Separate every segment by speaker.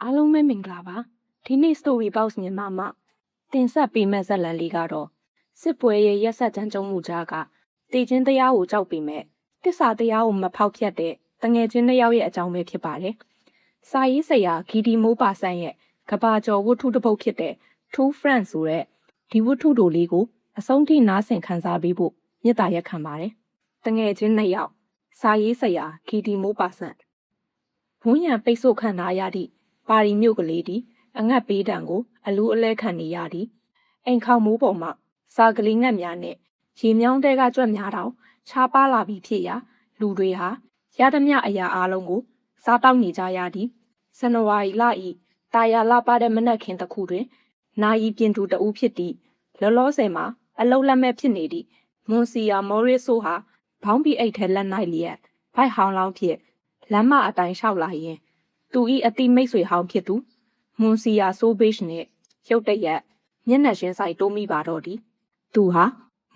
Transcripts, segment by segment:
Speaker 1: အားလုံးပဲမင်္ဂလာပါဒီနေ့ Story Box မြန်မာမှာတင်ဆက်ပေးမယ့်ဇာတ်လမ်းလေးကတော့စစ်ပွဲရဲ့ရက်ဆက်ကြမ်းကြုတ်မှုကြားကတည်ခြင်းတရားကိုကြောက်ပြီးမဲ့တစ္ဆာတရားကိုမဖောက်ဖျက်တဲ့တငယ်ချင်းတစ်ယောက်ရဲ့အကြောင်းပဲဖြစ်ပါတယ်စာရေးဆရာဂီဒီမိုးပါဆန်းရဲ့ကဘာကျော်ဝတ္ထုတစ်ပုဒ်ဖြစ်တဲ့ Two Friends ဆိုတဲ့ဒီဝတ္ထုတိုလေးကိုအဆုံးထိနားဆင်ခန်းစားပေးဖို့မေတ္တာရက်ခံပါတယ်တငယ်ချင်းနှစ်ယောက်စာရေးဆရာဂီဒီမိုးပါဆန်းဝန်းရံပိတ်ဆို့ခံထားရသည့်ပါရီမြို့ကလေးသည်အငတ်ပေးတံကိုအလူအလဲခံနေရသည်အိမ်ခေါမိုးပေါ်မှစာကလေးငတ်များနဲ့ရေမြောင်းတဲကကြွက်များတောင်ခြားပါလာပြီးဖြစ်ရာလူတွေဟာရသမျှအရာအလုံးကိုစားတောက်နေကြရသည်ဇန်နဝါရီလ၏တာယာလပါတဲ့မနက်ခင်းတစ်ခုတွင်နာယီပြင်သူတဦးဖြစ်သည့်လောလောဆယ်မှာအလုတ်လက်မဲ့ဖြစ်နေသည့်မွန်စီယာမော်ရီဆိုဟာဘောင်းပီအိတ်ထဲလက်နိုင်လျက်ဖိုက်ဟောင်းလောင်းဖြစ်လမ်းမအတိုင်းလျှောက်လာရင်သူ၏အတိမိတ်ဆွေဟောင်းဖြစ်သူမွန်စီယာဆိုဘေ့ရှ်နှင့်ရုတ်တရက်မျက်နှာချင်းဆိုင်တိုးမိပါတော့သည်သူဟာ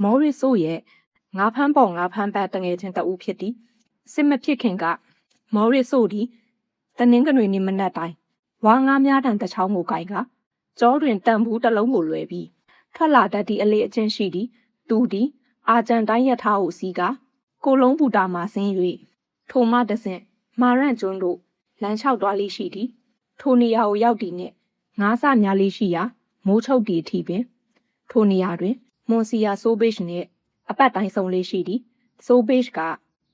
Speaker 1: မော်ရီဆိုရဲ့ငါးဖမ်းပေါ်ငါးဖမ်းပတ်တငယ်ချင်းတဦးဖြစ်သည်စစ်မဖြစ်ခင်ကမော်ရီဆိုသည်တနင်္ဂနွေနေ့မနက်တိုင်းဝါငါးများတန်တချောင်းကိုကိုင်ကကြောတွင်တန်ဘူးတစ်လုံးကိုလွယ်ပြီးထွက်လာတတ်သည့်အလေအကျင့်ရှိသည်သူသည်အာဂျန်တိုင်းရထားကိုစီးကကိုလုံးဘူတာမှဆင်း၍ထိုမှတဆင့်မာရန့်ကျွန်းတို့လမ်းလျှောက်သွားလိရှိသည်ထိုနေရာကိုရောက်သည်နှင့်ငါးဆများလေးရှိရာမိုးချုပ်တီအထိပင်ထိုနေရာတွင်မွန်စီယာဆိုဘေ့ရှ်နှင့်အပတ်တိုင်းဆုံးလေးရှိသည်ဆိုဘေ့ရှ်က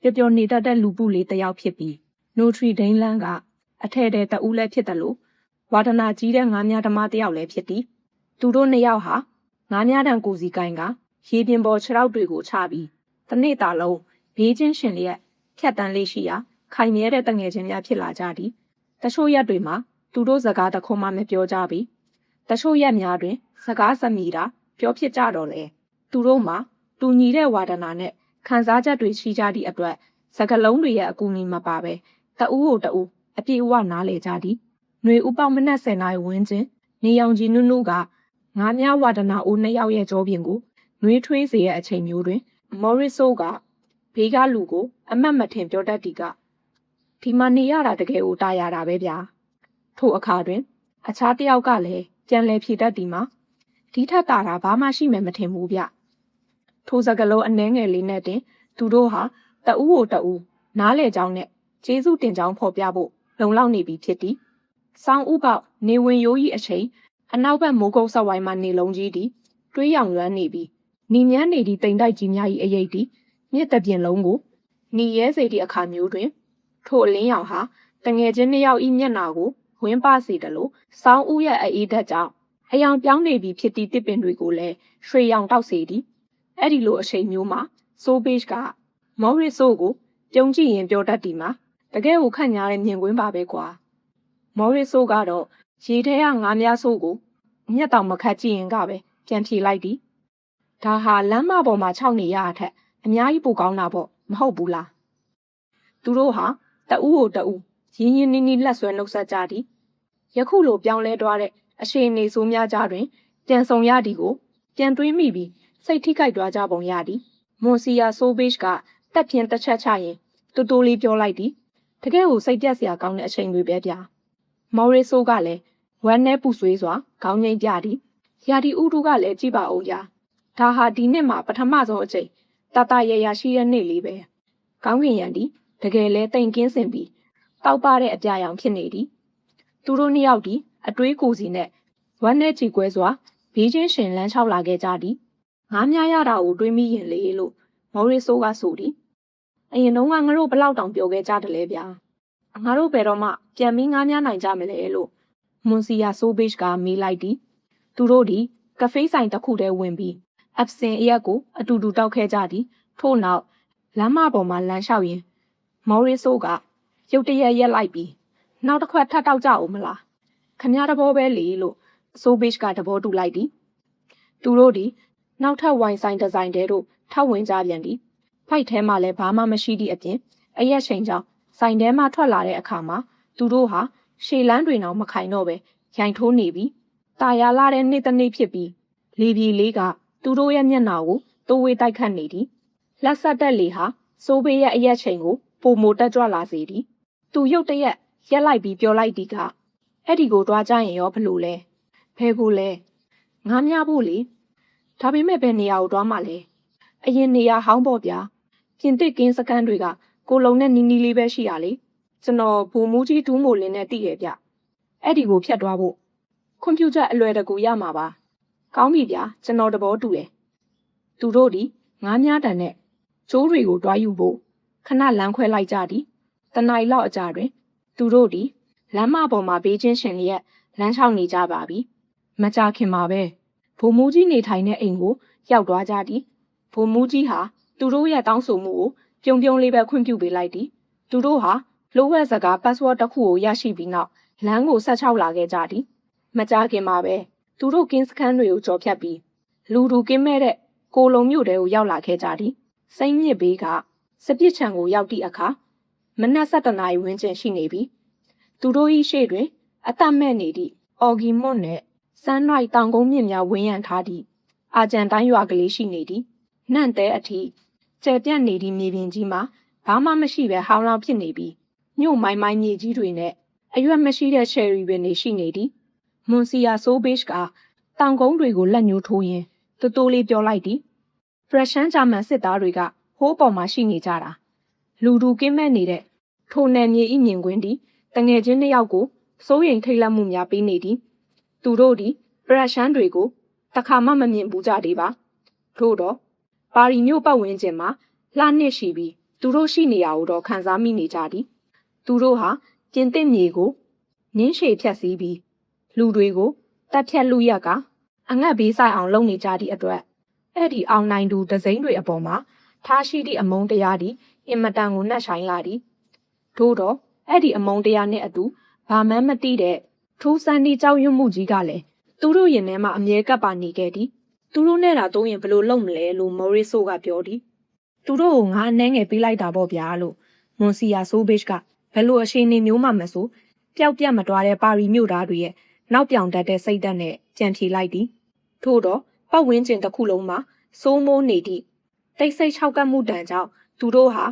Speaker 1: ပျော်ပျော်နေတတ်တဲ့လူပုလေးတစ်ယောက်ဖြစ်ပြီးနိုထရီဒိန်းလန်းကအထည်တဲ့တဦးလည်းဖြစ်တယ်လို့ဝါဒနာကြီးတဲ့ငါးများဓမ္မတစ်ယောက်လည်းဖြစ်သည်သူတို့နှစ်ယောက်ဟာငါးများတန်ကိုစီကိုင်းကရေပြင်ပေါ်ခြေထောက်တွေကိုချပြီးတစ်နေ့တာလုံးဘေးချင်းရှင်လျက်ဖြတ်တန်းလေးရှိရာခိုင်မြဲတဲ့တငယ်ချင်းများဖြစ်လာကြသည်တချို့ရက်တွေမှာသူတို့စကားတခွန်းမှမပြောကြပြီတချို့ရက်များတွင်စကားစမိတာပြောဖြစ်ကြတော့လေသူတို့မှာတူညီတဲ့ဝါဒနာနဲ့ခံစားချက်တွေရှိကြသည့်အတွက်စကားလုံးတွေရဲ့အကူအညီမပါပဲတဦးကိုတဦးအပြည့်အဝနားလေကြသည်ຫນွေဥပေါက်မနက်10 နာရီဝန်းကျင်နေရောင်ကြီးနုနုကငါးများဝါဒနာအိုးနှစ်ယောက်ရဲ့ကြောပြင်ကိုနှွေးထွေးစေရဲ့အချိန်မျိုးတွင်မော်ရီဆိုကဘေးကလူကိုအမတ်မထင်ပြောတတ်သည်ကဒီမှာနေရတာတကယ်ကိုတာယာတာပဲဗျာထို့အခါတွင်အခြားတစ်ယောက်ကလည်းပြန်လဲဖြေတတ်သည်မှာဒီထက်တာတာဘာမှရှိမယ်မထင်ဘူးဗျထိုစကလုံးအနှဲငယ်လေးနဲ့တင်သူတို့ဟာတဦးကိုတဦးနားလေကြောင်းနဲ့ကျေးဇူးတင်ကြောင်းဖော်ပြဖို့လုံလောက်နေပြီဖြစ်သည်စောင်းဥပေါက်နေဝင်ရိုးကြီးအချိန်အနောက်ဘက်မိုးကုတ်ဆက်ဝိုင်းမှနေလုံးကြီးသည်တွေးရောင်လွမ်းနေပြီးနီမြန်းနေသည့်တိမ်တိုက်ကြီးများ၏အရေးသည်မြစ်တပြင်လုံးကိုနီရဲစေသည့်အခါမျိုးတွင်ထိုအလင်းရောင်ဟာတငယ်ချင်းနှစ်ယောက်၏မျက်နှာကိုဝင်းပစေတယ်လို့စောင်းဥရဲ့အေးဓာတ်ကြောင့်အယောင်ပြောင်းနေပြီဖြစ်သည့်တစ်ပင်တွေကိုလည်းရွှေရောင်တောက်စေသည်အဲ့ဒီလိုအချိန်မျိုးမှာဆိုဘေ့ရှ်ကမော်ရီဆိုကိုပြုံးကြည့်ရင်ပြောတတ်သည်မှာတကယ်ကိုခန့်ညားတဲ့မြင်ကွင်းပါပဲကွာမော်ရီဆိုကတော့ရေထဲကငါးများဆိုးကိုမျက်တောင်မခတ်ကြည့်ရင်ကပဲပြန်ဖြေလိုက်သည်ဒါဟာလမ်းမပေါ်မှာခြောက်နေရအထက်အများကြီးပိုကောင်းတာပေါ့မဟုတ်ဘူးလားသူတို့ဟာတဦးကိုတဦးရင်းရင်းနှီးနှီးလက်ဆွဲနှုတ်ဆက်ကြသည်ယခုလိုပြောင်းလဲသွားတဲ့အရှိန်အနေဆိုးများကြတွင်ပြန်ဆောင်ရသည်ကိုပြန်တွေးမိပြီးစိတ်ထိခိုက်သွားကြပုံရသည်မွန်စီယာဆိုဘေ့ရှ်ကတက်ပြင်းတစ်ချက်ချရင်တူတူလေးပြောလိုက်သည်တကယ်ကိုစိတ်ပြက်စရာကောင်းတဲ့အချိန်တွေပဲဗျာမော်ရီဆိုကလည်းဝမ်းနဲ့ပူဆွေးစွာခေါင်းငိမ့်ပြသည်ရာဒီဥတုကလည်းကြည့်ပါဦးရာဒါဟာဒီနှစ်မှာပထမဆုံးအချိန်တရရရှိတဲ့နေ့လေးပဲကောင်းကင်ရံသည်တကယ်လဲတိမ်ကင်းစင်ပြီးတောက်ပတဲ့အပြာရောင်ဖြစ်နေသည်သူတို့နှစ်ယောက်သည်အတွေးကိုစီနဲ့ဝမ်းနဲ့ကြည်ကွဲစွာဘေးချင်းရှင်လမ်းလျှောက်လာခဲ့ကြသည်ငါးများရတာကိုတွေးမိရင်လေလို့မော်ရီဆိုကဆိုသည်အရင်တုန်းကငါတို့ဘလောက်တောင်ပြောခဲ့ကြတယ်လဲဗျာငါတို့ဘယ်တော့မှပြန်ပြီးငါးများနိုင်ကြမလဲလို့မွန်စီယာဆိုဘေ့ရှ်ကမေးလိုက်သည်သူတို့သည်ကဖေးဆိုင်တစ်ခုထဲဝင်ပြီးအပ်စင်အရက်ကိုအတူတူတောက်ခဲ့ကြသည်ထို့နောက်လမ်းမပေါ်မှာလမ်းလျှောက်ရင်မော်ရီဆိုကရုတ်တရက်ရက်လိုက်ပြီးနောက်တစ်ခွက်ထပ်တောက်ကြအောင်မလားခမရတဘောပဲလေလို့ဆိုဘေ့ရှ်ကတဘောတူလိုက်သည်သူတို့သည်နောက်ထပ်ဝိုင်ဆိုင်ဒီဇိုင်တဲတို့ထပ်ဝင်ကြပြန်သည်ဖိုက်ထဲမှာလည်းဘာမှမရှိသည့်အပြင်အရက်ချိန်ကြောင့်ဆိုင်ထဲမှထွက်လာတဲ့အခါမှာသူတို့ဟာရှေလန်းတွင်တော့မခိုင်တော့ပဲရိုင်ထိုးနေပြီးတာယာလာတဲ့နေ့တစ်နေ့ဖြစ်ပြီးလေပြေလေးကသူတို့ရဲ့မျက်နှာကိုတိုးဝေးတိုက်ခတ်နေသည်လက်ဆက်တက်လေဟာစိုးဘေးရဲ့အရက်ချိန်ကိုပုံမိုတက်ကြွလာစေသည်သူရုတ်တရက်ရက်လိုက်ပြီးပြောလိုက်သည်က အဲ့ဒီကိုတွားကြရင်ရောဘလို့လဲဖဲကိုလဲငါများဖို့လေဒါပေမဲ့ဘယ်နေရာကိုတွားမှလဲအရင်နေရာဟောင်းပေါ့ဗျာပြင်သစ်ကင်းစခန်းတွေကကိုလုံနဲ့နီနီလေးပဲရှိရလေကျွန်တော်ဘူမူးကြီးဒူးမိုလင်းနဲ့တည်ရဗျအဲ့ဒီကိုဖြတ်သွားဖို့ခွန်ပြူချက်အလွယ်တကူရမှာပါကောင်းပြီဗျာကျွန်တော်တဘောတူတယ်သူတို့ဒီငါးများတန်နဲ့ကျိုးတွေကိုတွားယူဖို့ခဏလမ်းခွဲလိုက်ကြသည်တန ਾਈ လောက်အကြာတွင်သူတို့ဒီလမ်းမပေါ်မှာဘေးချင်းရှင်လျက်လမ်းလျှောက်နေကြပါပြီမကြခင်မှာပဲဘိုလ်မှူးကြီးနေထိုင်တဲ့အိမ်ကိုရောက်သွားကြသည်ဘိုလ်မှူးကြီးဟာသူတို့ရဲ့တောင်းဆိုမှုကိုပြုံလေးပဲခွင့်ပြုပေးလိုက်သည်သူတို့ဟာလိုဝက်စကား password တစ်ခုကိုရရှိပြီးနောက်လမ်းကိုဆက်ချောက်လာခဲ့ကြသည်မကြခင်မှာပဲသူတို့ကင်းစခန်းတွေကိုကြော်ဖြတ်ပြီးလူတူကင်းမဲ့တဲ့ကိုလုံမြို့တဲကိုရောက်လာခဲ့ကြသည်စိမ့်မြစ်ဘေးကစပစ်ချံကိုရောက်သည့်အခါမနက်7:00 နာရီဝန်းကျင်ရှိနေပြီသူတို့၏ရှေ့တွင်အသက်မဲ့နေသည့်အော်ဂီမွတ်နှင့်စန်းနှိုက်တောင်ကုန်းမြင့်များဝန်းရံထားသည့်အာဂျန်တိုင်းရွာကလေးရှိနေသည်နှံ့တဲ့အထိကျဲပြန့်နေသည့်မြေပြင်ကြီးမှာဘာမှမရှိဘဲဟောင်းလောင်းဖြစ်နေပြီးမြို့မိုင်းမြေကြီးတွေနဲ့အရွက်မရှိတဲ့ရှယ်ရီပင်တွေရှိနေသည်မွန်စီယာဆိုးဘေ့ချ်ကတောင်ကုန်းတွေကိုလက်ညှိုးထိုးရင်းတိုးလေးပြောလိုက်သည်ဖရက်ရှန်ဂျာမန်စစ်သားတွေကဟိုးပေါ်မှာရှိနေကြတာလူတူကင်းမဲ့နေတဲ့ထိုနယ်မြေဤမြင်ကွင်းသည်တငယ်ချင်းနှစ်ယောက်ကိုစိုးရိမ်ထိတ်လန့်မှုများပေးနေသည်သူတို့သည်ဖရက်ရှန်တွေကိုတခါမှမမြင်ဘူးကြသေးပါထို့တော့ပါရီမြို့ပတ်ဝန်းကျင်မှာလှနှစ်ရှိပြီးသူတို့ရှိနေရတော့ခံစားမိနေကြသည်သူတို့ဟာပြင်သစ်မြေကိုနင်းရှည်ဖြတ်စည်းပြီးလူတွေကိုတပ်ဖြတ်လူရက်ကအငတ်ဘေးဆိုင်အောင်လုပ်နေကြသည့်အတွက်အဲ့ဒီအောင်နိုင်သူဒစိမ့်တွေအပေါ်မှာထားရှိသည့်အမုန်းတရားသည်အင်မတန်ကိုနှက်ဆိုင်လာသည်ထို့တော့အဲ့ဒီအမုန်းတရားနှင့်အတူဘာမှမသိတဲ့ထူးဆန်းသည့်ကြောက်ရွံ့မှုကြီးကလည်းသူတို့ရင်ထဲမှာအမြဲကပ်ပါနေခဲ့သည်သူတို့နဲ့တာတော့ရင်ဘလို့လုပ်မလဲလို့မော်ရီဆိုကပြောသည်သူတို့ကိုငါအနှဲငယ်ပေးလိုက်တာပေါ့ဗျာလို့မွန်စီယာဆိုးဘေ့ချ်ကဘယ်လိုအရှိန်နေမျိုးမှမဆိုပျောက်ပြတ်မသွားတဲ့ပါရီမြို့သားတွေရဲ့နောက်ပြောင်တတ်တဲ့စိတ်ဓာတ်နဲ့ကြံဖြေလိုက်သည်ထို့တော့ပတ်ဝန်းကျင်တစ်ခုလုံးမှာစိုးမိုးနေသည့်တိတ်ဆိတ်ခြောက်ကပ်မှုတန်ကြောင့်သူတို့ဟာ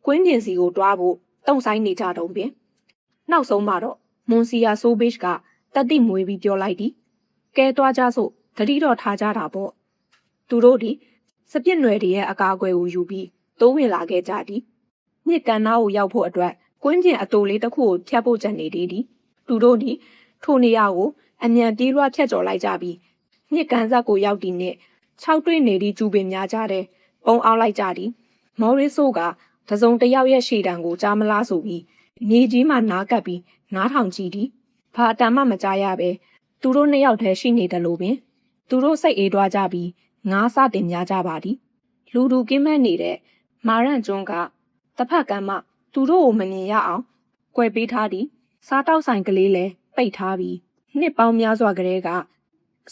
Speaker 1: ကွင်းပြင်စီကိုတွားဖို့တုံဆိုင်နေကြတုံးပင်နောက်ဆုံးမှာတော့မွန်စီယာဆိုးဘေ့ချ်ကတတိမွေးပြီးပြောလိုက်သည်ကဲတွားကြစို့တတိတော့ထားကြတာပေါ့သူတို့ဒီစပစ်နွယ်တွေရဲ့အကာအကွယ်ကိုယူပြီးတိုးဝင်လာခဲ့ကြသည်မြစ်ကန်နာကိုရောက်ဖို့အတွက်ကွင်းပြင်အတိုလေးတစ်ခုကိုဖြတ်ဖို့ကြံနေသေးသည်သူတို့ဒီထိုနေရာကိုအမြန်ပြေးလွှားဖြတ်ကျော်လိုက်ကြပြီးမြစ်ကန်ဆက်ကိုရောက်သည့်နှင့်၆တွေ့နေသည့်ကျူပင်များကြတဲ့ပုံအောင်လိုက်ကြသည်မော်ရီဆိုကတစုံတယောက်ရဲ့ရှေ့တန်းကိုကြားမလားဆိုပြီးမြေကြီးမှနားကပ်ပြီးနားထောင်ကြည့်သည်ဘာအတန်မှမကြားရပဲသူတို့နှစ်ယောက်တည်းရှိနေတယ်လို့ပင်သူတို့စိတ်အေးသွားကြပြီးငါးစတင်များကြပါသည်လူတူကင်းမဲ့နေတဲ့မာရန့်ကျွန်းကတစ်ဖက်ကမ်းမှသူတို့ကိုမမြင်ရအောင်ကွယ်ပေးထားသည်စားတောက်ဆိုင်ကလေးလည်းပိတ်ထားပြီးနှစ်ပေါင်းများစွာကတည်းက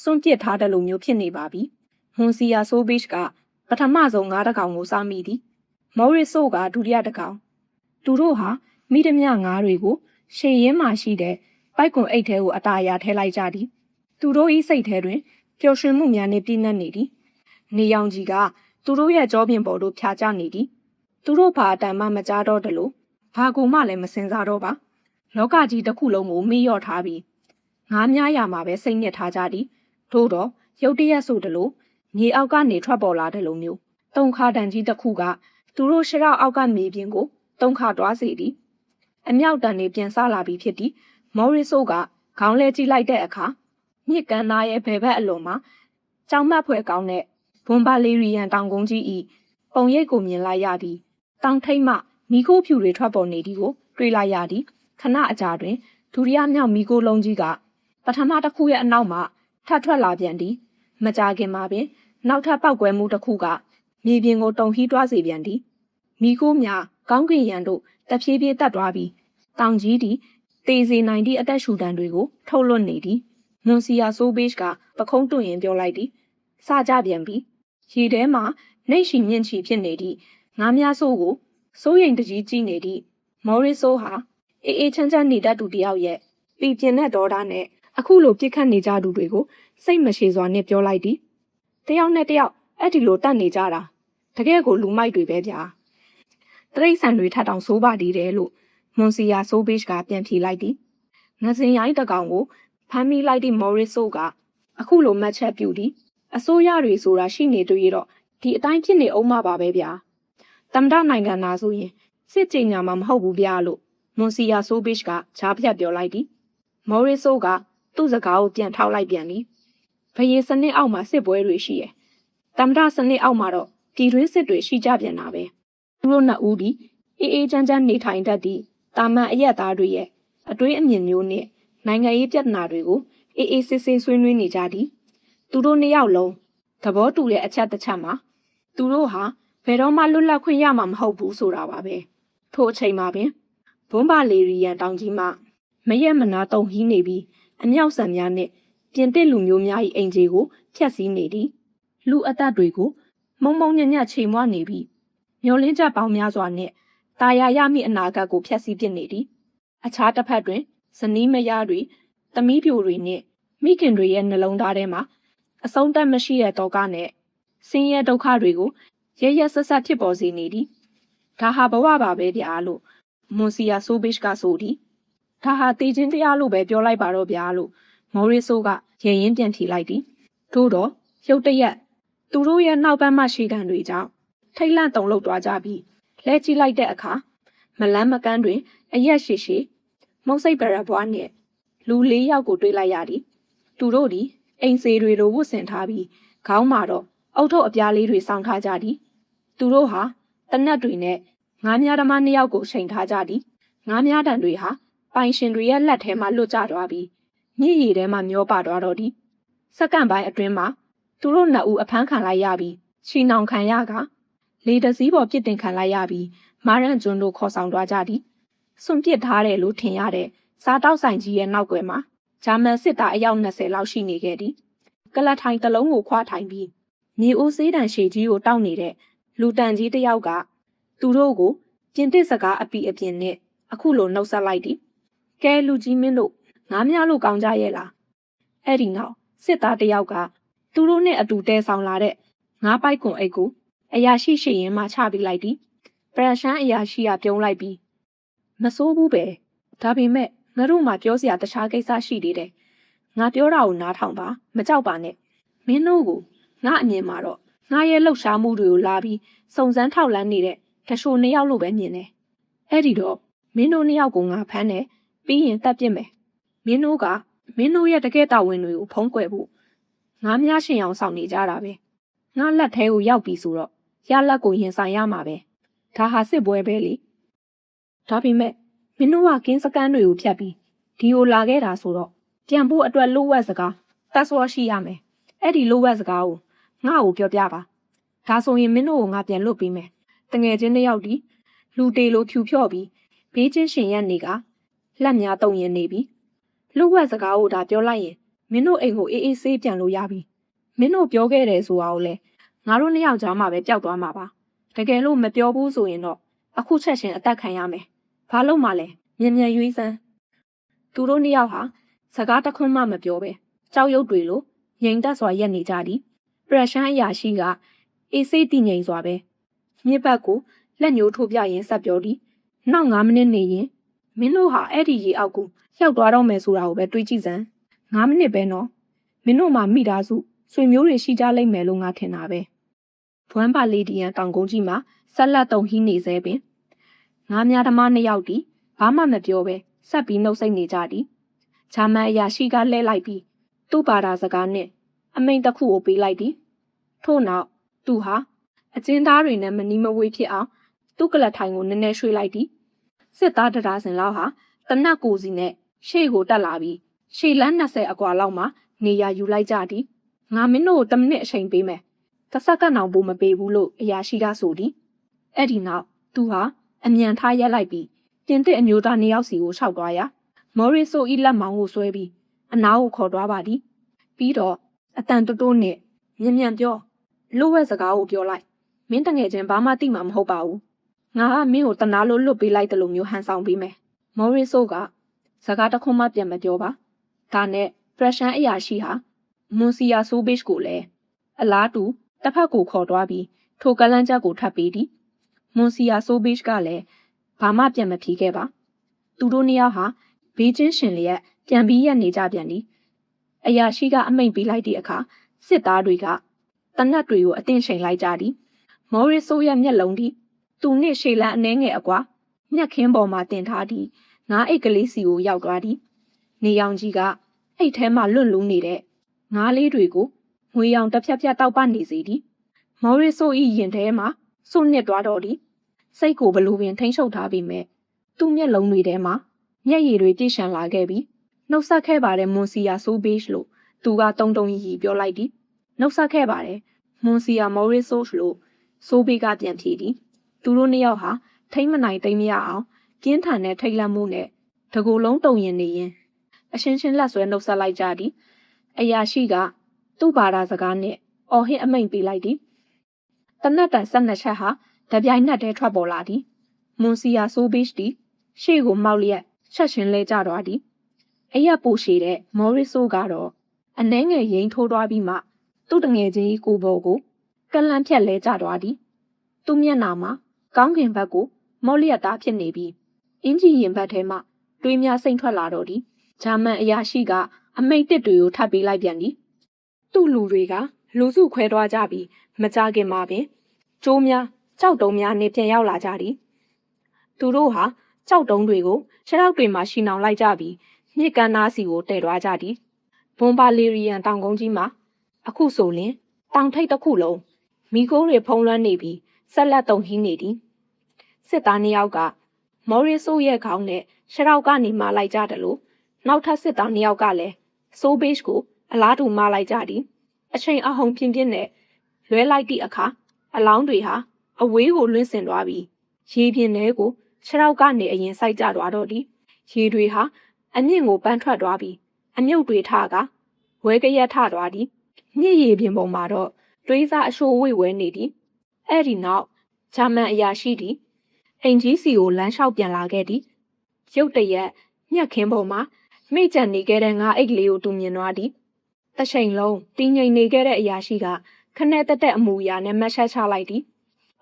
Speaker 1: စွန့်ပစ်ထားတယ်လို့မျိုးဖြစ်နေပါပြီမွန်စီယာဆိုးဘေ့ချ်ကပထမဆုံးငါးတကောင်ကိုစားမိသည်မော်ရီဆိုကဒုတိယတကောင်သူတို့ဟာမိသမျှငါးတွေကိုရှေ့ရင်းမှရှိတဲ့ပိုက်ကွန်အိတ်ထဲကိုအတားအရာထဲလိုက်ကြသည်သူတို့၏စိတ်ထဲတွင်ပျော်ရွှင်မှုများနှင့်ပြည့်နှက်နေသည်နေရောင်ကြီးကသူတို့ရဲ့ကြောပြင်ပေါ်သို့ဖြာကျနေသည်သူတို့ဘာအတန်မှမကြားတော့တယ်လို့ဘာကူမှလည်းမစင်စားတော့ပါလောကကြီးတစ်ခုလုံးကိုမေ့လျော့ထားပြီးငါးများရာမှာပဲစိတ်ညစ်ထားကြသည်ထို့တော့ရုတ်တရက်ဆိုတယ်လို့မြေအောက်ကနေထွက်ပေါ်လာတယ်လို့မျိုးတုံခါတန်ကြီးတစ်ခုကသူတို့ရှရောက်အောက်ကမြေပြင်ကိုတုံခါတွားစေသည်အမြောက်တန်တွေပြန်ဆလာပြီးဖြစ်သည်မော်ရီဆိုကခေါင်းလဲကြည့်လိုက်တဲ့အခါမြစ်ကန်သားရဲ့ဘယ်ဘက်အလွန်မှာကြောင်မတ်ဖွယ်ကောင်းတဲ့ဘွန်ဘာလီရီယန်တောင်ကုန်းကြီးဤပုံရိပ်ကိုမြင်လိုက်ရပြီးတောင်ထိပ်မှမီးခိုးဖြူတွေထွက်ပေါ်နေသည်ကိုတွေ့လိုက်ရသည်ခဏအကြာတွင်ဒုတိယမြောက်မီးခိုးလုံးကြီးကပထမတစ်ခုရဲ့အနောက်မှထပ်ထွက်လာပြန်သည်မကြာခင်မှာပင်နောက်ထပ်ပောက်ကွဲမှုတစ်ခုကမြေပြင်ကိုတုန်ဟီးတွားစေပြန်သည်မီးခိုးများကောင်းကင်ရန်တို့တဖြည်းဖြည်းတက်သွားပြီးတောင်ကြီးသည်တေးစေနိုင်သည့်အသက်ရှူတံတွေကိုထုတ်လွှတ်နေသည်မွန်စီယာဆိုးဘေ့ချ်ကပခုံးတွင်ရင်ပြောလိုက်သည်စကြပြန်ပြီရေထဲမှာနှိတ်ရှိမြင့်ချီဖြစ်နေသည့်ငါးများဆိုးကိုစိုးရိမ်တကြီးကြည့်နေသည့်မော်ရီဆိုဟာအေးအေးချမ်းချမ်းနေတတ်သူတယောက်ရဲ့ပီပြင်းတဲ့ဒေါသနဲ့အခုလိုပြစ်ခတ်နေကြသူတွေကိုစိတ်မရှိစွာနဲ့ပြောလိုက်သည်တယောက်နဲ့တယောက်အဲ့ဒီလိုတတ်နေကြတာတကယ်ကိုလူမိုက်တွေပဲဗျာတရိတ်ဆန်တွေထပ်တောင်ဆိုးပါသေးတယ်လို့မွန်စီယာဆိုးဘေ့ချ်ကပြန်ဖြေလိုက်သည် ငစင်ရိုင်းတကောင်ကိုဖမ်းမိလိုက်သည့်မော်ရစ်ဆိုကအခုလိုမှတ်ချက်ပြုသည်အစိုးရတွေဆိုတာရှိနေတွေ့ရတော့ဒီအတိုင်းဖြစ်နေအောင်မှာပါပဲဗျာသမ္မတနိုင်ငံသားဆိုရင်စစ်ကြေညာမှာမဟုတ်ဘူးဗျာလို့မွန်စီယာဆိုဘစ်ကဂျားပြတ်ပြောလိုက်သည်မော်ရစ်ဆိုကသူ့စကားကိုပြန်ထောက်လိုက်ပြန်သည်ဘယေစနစ်အောက်မှာစစ်ပွဲတွေရှိရယ်သမ္မတစနစ်အောက်မှာတော့ပြည်တွင်းစစ်တွေရှိကြပြန်တာပဲသူတို့နှစ်ဦးဒီအေးအေးချမ်းချမ်းနေထိုင်တတ်သည့်တာမန်အရက်သားတွေရဲ့အတွေးအမြင်မျိုးနဲ့နိုင်ငံရေးပြဿနာတွေကိုအေးအေးဆေးဆေးဆွေးနွေးနေကြသည်သူတို့နှစ်ယောက်လုံးသဘောတူတဲ့အချက်တစ်ချက်မှာသူတို့ဟာဘယ်တော့မှလွတ်လပ်ခွင့်ရမှာမဟုတ်ဘူးဆိုတာပါပဲထို့အချိန်မှာပင်ဘွန်းပါလီရီယန်တောင်ကြီးမှမရက်မနာတုံဟီးနေပြီးအမြောက်ဆန်များနဲ့ပြင်သစ်လူမျိုးများ၏အိမ်ကြီးကိုဖျက်ဆီးနေသည်လူအသက်တွေကိုမုံမုံညံ့ညံ့ချိန်မွနေပြီးမျောလင်းချက်ပေါင်းများစွာနဲ့တာယာရမိအနာဂတ်ကိုဖျက်ဆီးပစ်နေသည်အခြားတစ်ဖက်တွင်ဇနီးမယားတွေသမီးပြိုတွေနဲ့မိခင်တွေရဲ့နှလုံးသားထဲမှာအဆုံးသတ်မရှိတဲ့တောကနဲ့ဆင်းရဲဒုက္ခတွေကိုရရဆက်ဆက်ဖြစ်ပေါ်စေနေသည်ဒါဟာဘဝပါပဲဗျာလို့မွန်စီယာဆိုဘစ်ကဆိုသည်ဒါဟာတေချင်းတရားလို့ပဲပြောလိုက်ပါတော့ဗျာလို့မော်ရစ်ဆိုကရေရင်ပြန်ထီလိုက်သည်ထို့တော့ရုတ်တရက်သူတို့ရဲ့နောက်ပန်းမရှိခံတွေကြောင့်ထိတ်လန့်တုန်လှုပ်သွားကြပြီးလဲကြည့်လိုက်တဲ့အခါမလန်းမကန်းတွင်အရက်ရှိရှိမုတ်စိတ်ပရပွားနဲ့လူ၄ယောက်ကိုတွေ့လိုက်ရသည်သူတို့သည်အိမ်စေတွေလိုဝတ်ဆင်ထားပြီးခေါင်းမှာတော့အုတ်ထုပ်အပြားလေးတွေစောင်းထားကြသည်သူတို့ဟာတနက်တွေနဲ့ငါးများသမားနှစ်ယောက်ကိုချိန်ထားကြသည်ငါးများတန်တွေဟာပိုင်ရှင်တွေရဲ့လက်ထဲမှာလွတ်ကျသွားပြီးမြစ်ရည်ထဲမှာမျောပါသွားတော့သည်စက္ကန့်ပိုင်းအတွင်းမှာသူတို့နှစ်ဦးအဖမ်းခံလိုက်ရပြီးချီနှောင်ခံရကလေတစည်းပေါ်ပြစ်တင်ခံလိုက်ရပြီးမာရန်ကျွန်းတို့ခေါ်ဆောင်သွားကြသည်စွန့်ပစ်ထားတယ်လို့ထင်ရတဲ့စားတောက်ဆိုင်ကြီးရဲ့နောက်ွယ်မှာဂျာမန်စစ်သားအယောက်20လောက်ရှိနေခဲ့သည်ကလထိုင်တစ်လုံးကိုခွာထိုင်ပြီးမြေအိုးစေးတံရှည်ကြီးကိုတောက်နေတဲ့လူတန်ကြီးတစ်ယောက်ကသူတို့ကိုပြင်သစ်စကားအပီအပြင်နဲ့အခုလိုနှုတ်ဆက်လိုက်သည်ကဲလူကြီးမင်းတို့ငါးများလို့ကောင်းကြရဲ့လားအဲ့ဒီနောက်စစ်သားတစ်ယောက်ကသူတို့နဲ့အတူတဲဆောင်လာတဲ့ငါးပိုက်ကွန်အိတ်ကိုအရာရှိရှိရင်မှချပေးလိုက်သည်ပရရှမ်းအရာရှိကပြုံးလိုက်ပြီးမစိုးဘူးပဲဒါပေမဲ့ငါတို့မှပြောစရာတခြားကိစ္စရှိသေးတယ်ငါပြောတာကိုနားထောင်ပါမကြောက်ပါနဲ့မင်းတို့ကိုငါအမြင်မှာတော့ငါရဲ့လှုပ်ရှားမှုတွေကိုလာပြီးစုံစမ်းထောက်လှမ်းနေတဲ့တချို့နှစ်ယောက်လို့ပဲမြင်တယ်အဲ့ဒီတော့မင်းတို့နှစ်ယောက်ကိုငါဖမ်းတယ်ပြီးရင်တပ်ပစ်မယ်မင်းတို့ကမင်းတို့ရဲ့တကယ်တာဝန်တွေကိုဖုံးကွယ်ဖို့ငါများရှင်အောင်ဆောင်နေကြတာပဲငါလက်ထဲကိုရောက်ပြီဆိုတော့ရလက်ကိုရင်ဆိုင်ရမှာပဲဒါဟာစစ်ပွဲပဲလေဒါပေမဲ့မင်းတို့ကကင်းစကန်းတွေကိုဖြတ်ပြီးဒီကိုလာခဲ့တာဆိုတော့ပြန်ဖို့အတွက်လိုဝက်စကားတက်စောရှိရမယ်အဲ့ဒီလိုဝက်စကားကိုငါ့ကိုပြောပြပါဒါဆိုရင်မင်းတို့ကိုငါပြန်လွတ်ပေးမယ်တငယ်ချင်းတစ်ယောက်ဒီလူတေလိုဖြူဖြော့ပြီးဘေးချင်းရှင်ရက်နေကလက်များတုံရင်နေပြီးလိုဝက်စကားကိုဒါပြောလိုက်ရင်မင်းတို့အိမ်ကိုအေးအေးဆေးပြန်လို့ရပြီမင်းတို့ပြောခဲ့တယ်ဆိုတာကိုလည်းငါတို့နှစ်ယောက်ကြားမှာပဲပျောက်သွားမှာပါတကယ်လို့မပြောဘူးဆိုရင်တော့အခုချက်ချင်းအသက်ခံရမယ်ဘာလို့မှလဲမြန်မြန်ရွေးစမ်းသူတို့နှစ်ယောက်ဟာစကားတခွန်းမှမပြောပဲကြောက်ရွံ့တွေလိုငြိမ်သက်စွာရက်နေကြသည်ပရရှမ်းအရာရှိကအေးဆေးတည်ငြိမ်စွာပဲမြစ်ဘက်ကိုလက်ညှိုးထိုးပြရင်းဆက်ပြောသည်နောက်9မိနစ်နေရင်မင်းတို့ဟာအဲ့ဒီရေအောက်ကိုရောက်သွားတော့မယ်ဆိုတာကိုပဲတွေးကြည့်စမ်း9မိနစ်ပဲနော်မင်းတို့မှမိသားစုဆွေမျိုးတွေရှိကြလိမ့်မယ်လို့ငါထင်တာပဲဘွမ်ပါလီဒီယန်တောင်ကုန်းကြီးမှာဆက်လက်တုံဟီးနေစေပင်ငါးများသမားနှစ်ယောက်ဒီဘာမှမပြောပဲဆက်ပြီးနှုတ်ဆက်နေကြသည်ဂျာမန်အရာရှိကလှဲလိုက်ပြီးသူ့ဘာသာစကားနဲ့အမိန့်တစ်ခုကိုပေးလိုက်သည်ထို့နောက်သူဟာအကျဉ်းသားတွေနဲ့မနီးမဝေးဖြစ်အောင်သူ့ကလထိုင်ကိုနည်းနည်းရွှေ့လိုက်သည်စစ်သားတရားစင်လောက်ဟာတနက်ကိုစီနဲ့ရှေ့ကိုတက်လာပြီးရှေ့လန်း20အကွာလောက်မှာနေရာယူလိုက်ကြသည်ငါမင်းတို့ကို10မိနစ်အချိန်ပေးမယ်တစ်စက္ကန့်အောင်ပိုမပေးဘူးလို့အရာရှိကဆိုသည်အဲ့ဒီနောက်သူဟာအမြန်ထားရက်လိုက်ပြီးပြင်သစ်အမျိုးသားနှစ်ယောက်စီကိုခြောက်သွားရာမော်ရစ်ဆိုဤလက်မောင်းကိုဆွဲပြီးအနားကိုခေါ်သွားပါသည်ပြီးတော့အတန်တိုးတိုးနဲ့မြန်ပြောလိုဝက်စကားကိုပြောလိုက်မင်းတငယ်ချင်းဘာမှသိမှာမဟုတ်ပါဘူးငါကမင်းကိုတနာလို့လွတ်ပေးလိုက်တယ်လို့မျိုးဟန်ဆောင်ပေးမယ်မော်ရစ်ဆိုကစကားတခွန်းမှပြန်မပြောပါဒါနဲ့ပရက်ရှန်အရာရှိဟာမွန်စီယာဆိုဘစ်ကိုလည်းအလားတူတစ်ဖက်ကိုခေါ်သွားပြီးထိုကလန်းချက်ကိုထပ်ပေးသည်မွန်စီယာဆိုဘစ်ကလည်းဘာမှပြန်မဖြေခဲ့ပါသူတို့နှစ်ယောက်ဟာ ဘေးချင်းရှင်လျက်ပြန်ပြီးရက်နေကြပြန်သည်အရာရှိကအမိန့်ပေးလိုက်သည့်အခါစစ်သားတွေကတနတ်တွေကိုအတင်းချိန်လိုက်ကြသည်မော်ရီဆိုရဲ့မျက်လုံးသည်သူနှင့်ရှေလန်အနှဲငယ်အကွာမျက်ခင်းပေါ်မှတင်ထားသည့်ငါးအိတ်ကလေးစီကိုရောက်သွားသည်နေရောင်ကြီးကအိတ်ထဲမှလွန့်လူးနေတဲ့ငါးလေးတွေကိုငွေရောင်တစ်ဖြတ်ဖြတ်တောက်ပနေစေသည်မော်ရီဆို၏ရင်ထဲမှစွန့်နစ်သွားတော့သည်စိတ်ကိုဘလို့ပင်ထိန်ချုပ်ထားပေမဲ့သူ့မျက်လုံးတွေထဲမှာမျက်ရည်တွေပြည့်ရှံလာခဲ့ပြီးနှုတ်ဆက်ခဲ့ပါတယ်မွန်စီယာဆိုဘေးလို့သူကတုံတုံရီပြောလိုက်သည်နှုတ်ဆက်ခဲ့ပါတယ်မွန်စီယာမော်ရီဆိုလို့ဆိုဘေးကပြန်ဖြေသည်သူတို့နှစ်ယောက်ဟာထိမ့်မနိုင်သိမ့်မရအောင်ပြင်းထန်တဲ့ထိတ်လန့်မှုနဲ့တကူလုံးတုံရင်နေရင်အရှင်းရှင်းလက်ဆွဲနှုတ်ဆက်လိုက်ကြသည်အရာရှိကသူ့ဘာသာစကားနဲ့အော်ဟစ်အမိန့်ပေးလိုက်သည်တနတ်တန်12ချက်ဟာတပြိုင်နက်တည်းထွက်ပေါ်လာသည်မွန်စီယာဆိုဘေးသည်ရှေ့ကိုမောက်လျက်ချက်ချင်းလဲကျသွားသည်အရက်ပိုရှည်တဲ့မော်ရီဆိုကတော့အနှဲငယ်ရိမ်းထိုးသွားပြီးမှသူ့တငယ်ချင်းကိုဘော်ကိုကလန့်ဖြတ်လဲကျသွားသည်သူ့မျက်နှာမှာကောင်းကင်ဘက်ကိုမော့လျက်သားဖြစ်နေပြီးအင်ဂျီရင်ဘက်ထဲမှတွေးများစိမ့်ထွက်လာတော့သည်ဂျာမန်အရာရှိကအမိန့်တစ်တွေကိုထပ်ပေးလိုက်ပြန်သည်သူ့လူတွေကလူစုခွဲသွားကြပြီးမကြခင်မှာပင်ကျိုးများကြောက်တုံးများနဲ့ပြန်ရောက်လာကြသည်သူတို့ဟာကြောက်တုံးတွေကိုခြေထောက်တွေမှာရှီနှောင်လိုက်ကြပြီးမြစ်ကမ်းနားစီကိုတည်သွားကြသည်ဘွန်ဘာလီရီယန်တောင်ကုန်းကြီးမှာအခုဆိုရင်တောင်ထိပ်တစ်ခုလုံးမိခိုးတွေဖုံးလွှမ်းနေပြီးဆက်လက်တုံဟင်းနေသည်စစ်သားနှစ်ယောက်ကမော်ရီဆိုရဲ့ခေါင်းနဲ့ခြေထောက်ကနေမှလိုက်ကြတယ်လို့နောက်ထပ်စစ်သားနှစ်ယောက်ကလည်းဆိုဘေးကိုအလားတူမှလိုက်ကြသည်အချိန်အဟုန်ပြင်းပြင်းနဲ့လွဲလိုက်သည့်အခါအလောင်းတွေဟာအဝေးကိုလွင့်စင်သွားပြီးရေပြင်ထဲကိုခြေထောက်ကနေအရင်စိုက်ကြသွားတော့သည်ရေတွေဟာအမြင့်ကိုပန်းထွက်သွားပြီးအမြုပ်တွေထကဝဲကရက်ထသွားသည်မြစ်ရေပြင်ပေါ်မှာတော့တွေးစားအရှိုးဝိဝဲနေသည်အဲ့ဒီနောက်ဂျာမန်အရာရှိသည်အိမ်ကြီးစီကိုလမ်းလျှောက်ပြန်လာခဲ့သည်ရုတ်တရက်မျက်ခင်းပေါ်မှာမိကြံနေခဲ့တဲ့ငါအိတ်ကလေးကိုသူမြင်သွားသည်တစ်ချိန်လုံးတင်းငိမ်နေခဲ့တဲ့အရာရှိကခနဲ့တက်တက်အမူအရာနဲ့မတ်ဆက်ချလိုက်သည်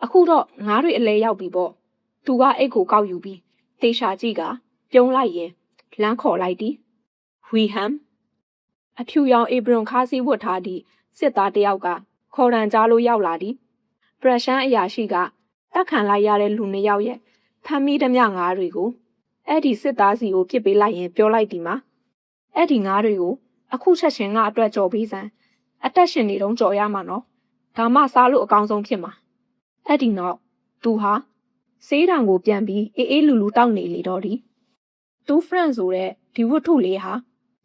Speaker 1: အခုတော့ငါးတွေအလဲရောက်ပြီပေါ့သူကအိတ်ကိုကောက်ယူပြီးတေရှာကြည့်ကပြုံးလိုက်ရင်လမ်းခေါ်လိုက်သည်ဝီဟမ်အဖြူရောင်အေဘရွန်ခါးစီဝတ်ထားသည့်စစ်သားတစ်ယောက်ကခေါ်တန်ကြားလို့ရောက်လာသည်ပရက်ရှန်အရာရှိကတက်ခံလိုက်ရတဲ့လူနှစ်ယောက်ရဲ့ဖမ်းမိသမျှငါးတွေကိုအဲ့ဒီစစ်သားစီကိုပြစ်ပေးလိုက်ရင်ပြောလိုက်ဒီမှာအဲ့ဒီငါးတွေကိုအခုချက်ချင်းကအတွက်ကြော်ပေးစမ်းအသက်ရှင်နေတော့ကြော်ရမှာနော်ဒါမှစားလို့အကောင်းဆုံးဖြစ်မှာအဲ့ဒီနောက်သူဟာဆေးတောင်ကိုပြန်ပြီးအေးလူလူတောက်နေလေတော့သည်သူဖရန့်ဆိုတဲ့ဒီဝတ္ထုလေးဟာ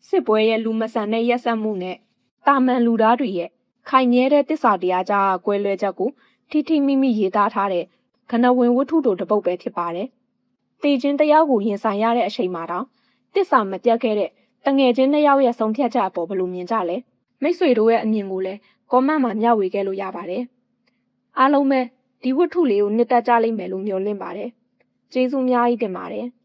Speaker 1: စစ်ပွဲရဲ့လူမဆန်တဲ့ရက်စက်မှုနဲ့တာမန်လူသားတွေရဲ့ခိုင်မြဲတဲ့တစ္ဆာတရားကြားကွဲလွဲချက်ကိုထိထိမိမိရေးသားထားတဲ့ကနဝင်ဝတ္ထုတို့တစ်ပုဒ်ပဲဖြစ်ပါတယ်။တေချင်းတရားကိုရင်ဆိုင်ရတဲ့အချိန်မှာတော့တစ္ဆာမပြတ်ခဲ့တဲ့တငယ်ချင်းနှစ်ယောက်ရဲ့ဆုံးဖြတ်ချက်အပေါ်ဘယ်လိုမြင်ကြလဲ။မိတ်ဆွေတို့ရဲ့အမြင်ကိုလည်း comment မှာမျှဝေခဲ့လို့ရပါတယ်။အားလုံးပဲဒီဝတ္ထုလေးကိုနှစ်သက်ကြလိမ့်မယ်လို့မျှော်လင့်ပါတယ်။ကျေးဇူးအများကြီးတင်ပါတယ်။